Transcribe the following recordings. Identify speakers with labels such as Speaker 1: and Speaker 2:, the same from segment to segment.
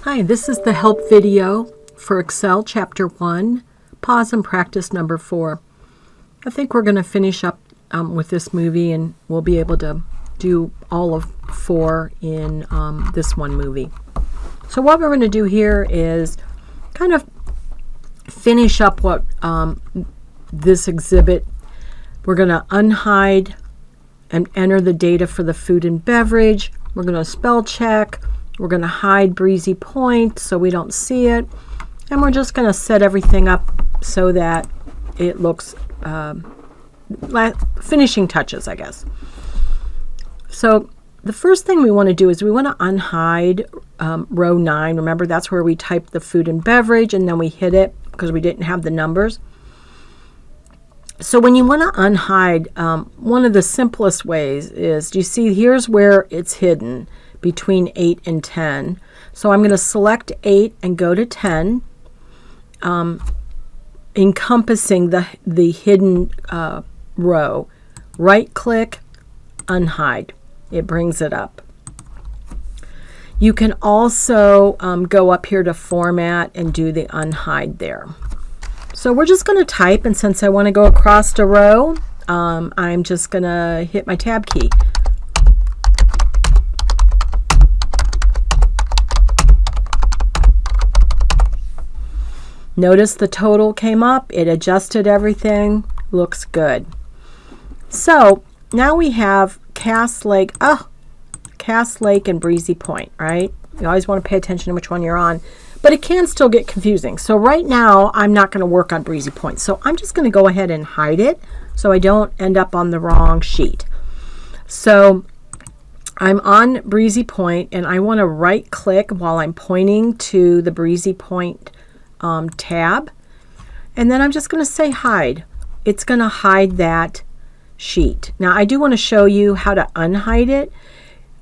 Speaker 1: Hi, this is the help video for Excel Chapter 1, Pause and Practice Number 4. I think we're going to finish up with this movie, and we'll be able to do all of 4 in this one movie. So what we're going to do here is kind of finish up what this exhibit. We're going to unhide and enter the data for the food and beverage. We're going to spell check. We're going to hide Breezy Point so we don't see it. And we're just going to set everything up so that it looks finishing touches, I guess. So the first thing we want to do is we want to unhide row 9. Remember, that's where we typed the food and beverage and then we hid it because we didn't have the numbers. So when you want to unhide, one of the simplest ways is, do you see here's where it's hidden between 8 and 10. So I'm going to select 8 and go to 10, encompassing the hidden row. Right click, unhide. It brings it up. You can also go up here to format and do the unhide there. So we're just going to type, and since I want to go across a row, I'm just going to hit my tab key. Notice the total came up, it adjusted everything, looks good. So now we have Cass Lake and Breezy Point, right? You always want to pay attention to which one you're on, but it can still get confusing. So right now I'm not going to work on Breezy Point, so I'm just going to go ahead and hide it so I don't end up on the wrong sheet. So I'm on Breezy Point and I want to right click while I'm pointing to the Breezy Point tab, and then I'm just going to say hide. It's going to hide that sheet. Now I do want to show you how to unhide it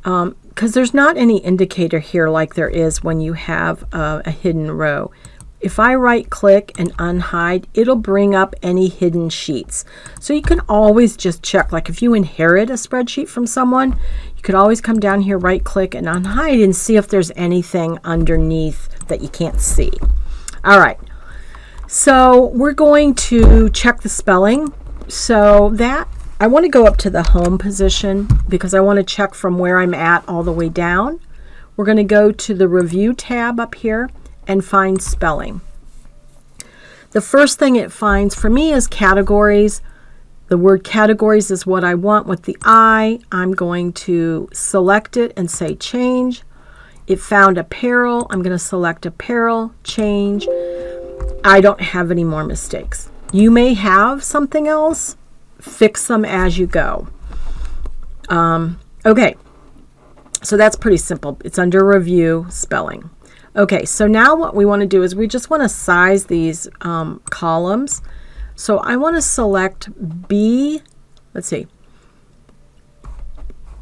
Speaker 1: because there's not any indicator here like there is when you have a hidden row. If I right click and unhide, it'll bring up any hidden sheets. So you can always just check, like if you inherit a spreadsheet from someone, you could always come down here, right click and unhide and see if there's anything underneath that you can't see. All right, so we're going to check the spelling. So that I want to go up to the home position because I want to check from where I'm at all the way down. We're going to go to the review tab up here and find spelling. The first thing it finds for me is categories. The word categories is what I want with the I. I'm going to select it and say change. It found apparel. I'm going to select apparel, change. I don't have any more mistakes. You may have something else. Fix them as you go. Okay, so that's pretty simple. It's under review, spelling. Okay, so now what we want to do is we just want to size these columns. So I want to select B, let's see,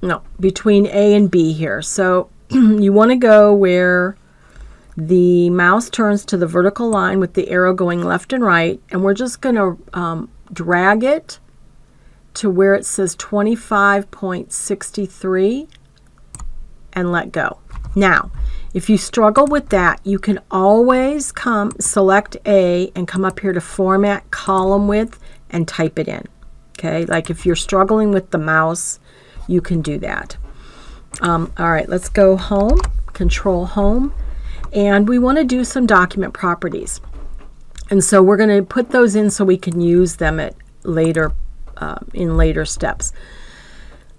Speaker 1: no, between A and B here. So you want to go where the mouse turns to the vertical line with the arrow going left and right, and we're just going to drag it to where it says 25.63 and let go. Now, if you struggle with that, you can always select A and come up here to format column width and type it in. Okay, like if you're struggling with the mouse, you can do that. All right, let's go home, control home, and we want to do some document properties. And so we're going to put those in so we can use them at later in later steps.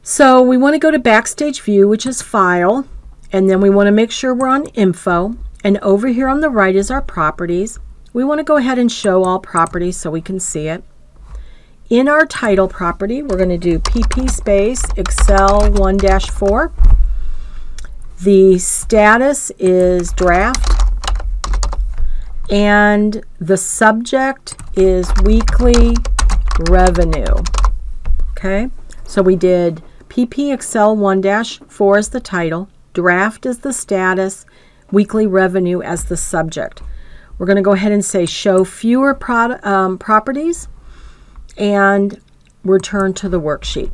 Speaker 1: So we want to go to Backstage View, which is File, and then we want to make sure we're on Info, and over here on the right is our properties. We want to go ahead and show all properties so we can see it. In our title property, we're going to do PP space Excel 1-4. The status is draft, and the subject is weekly revenue. Okay, so we did PP Excel 1-4 as the title, draft as the status, weekly revenue as the subject. We're going to go ahead and say show fewer properties and return to the worksheet.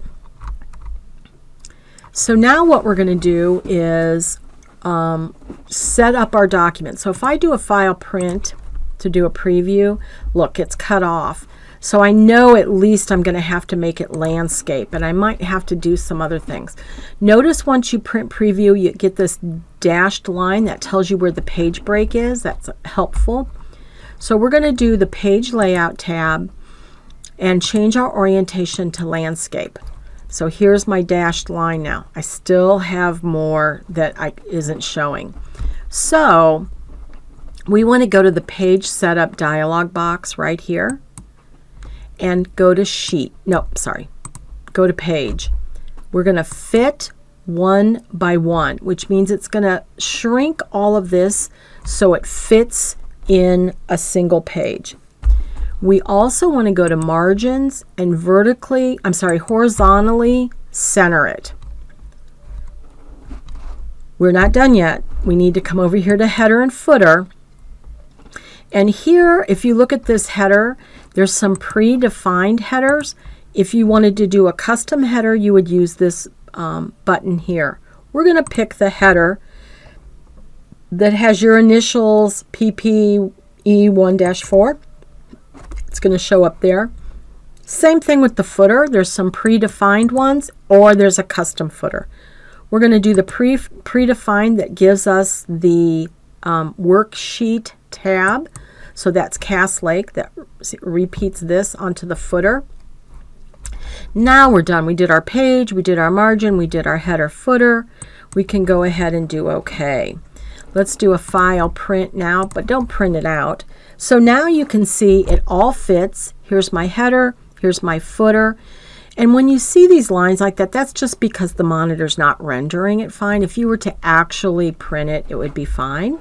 Speaker 1: So now what we're going to do is set up our document. So if I do a file print to do a preview, look, it's cut off. So I know at least I'm going to have to make it landscape, and I might have to do some other things. Notice once you print preview, you get this dashed line that tells you where the page break is. That's helpful. So we're going to do the page layout tab and change our orientation to landscape. So here's my dashed line now. I still have more that isn't showing. So we want to go to the page setup dialog box right here and go to sheet. No, sorry. Go to page. We're going to fit 1 by 1, which means it's going to shrink all of this so it fits in a single page. We also want to go to margins and horizontally center it. We're not done yet. We need to come over here to header and footer. And here, if you look at this header, there's some predefined headers. If you wanted to do a custom header, you would use this button here. We're going to pick the header that has your initials PPE1-4. It's going to show up there. Same thing with the footer. There's some predefined ones, or there's a custom footer. We're going to do the predefined that gives us the worksheet tab. So that's Cass Lake that repeats this onto the footer. Now we're done. We did our page, we did our margin, we did our header footer. We can go ahead and do OK. Let's do a file print now, but don't print it out. So now you can see it all fits. Here's my header, here's my footer. And when you see these lines like that, that's just because the monitor's not rendering it fine. If you were to actually print it, it would be fine.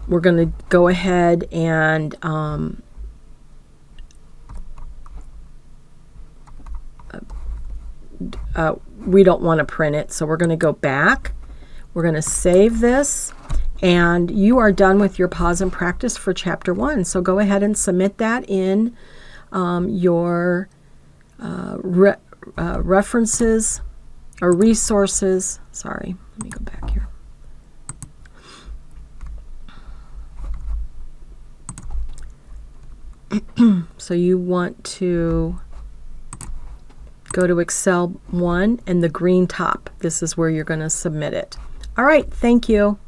Speaker 1: We're going to go ahead and we don't want to print it, so we're going to go back. We're going to save this, and you are done with your pause and practice for chapter 1. So go ahead and submit that in your references or resources. Sorry, let me go back here. So you want to go to Excel 1 and the green top. This is where you're going to submit it. All right, thank you.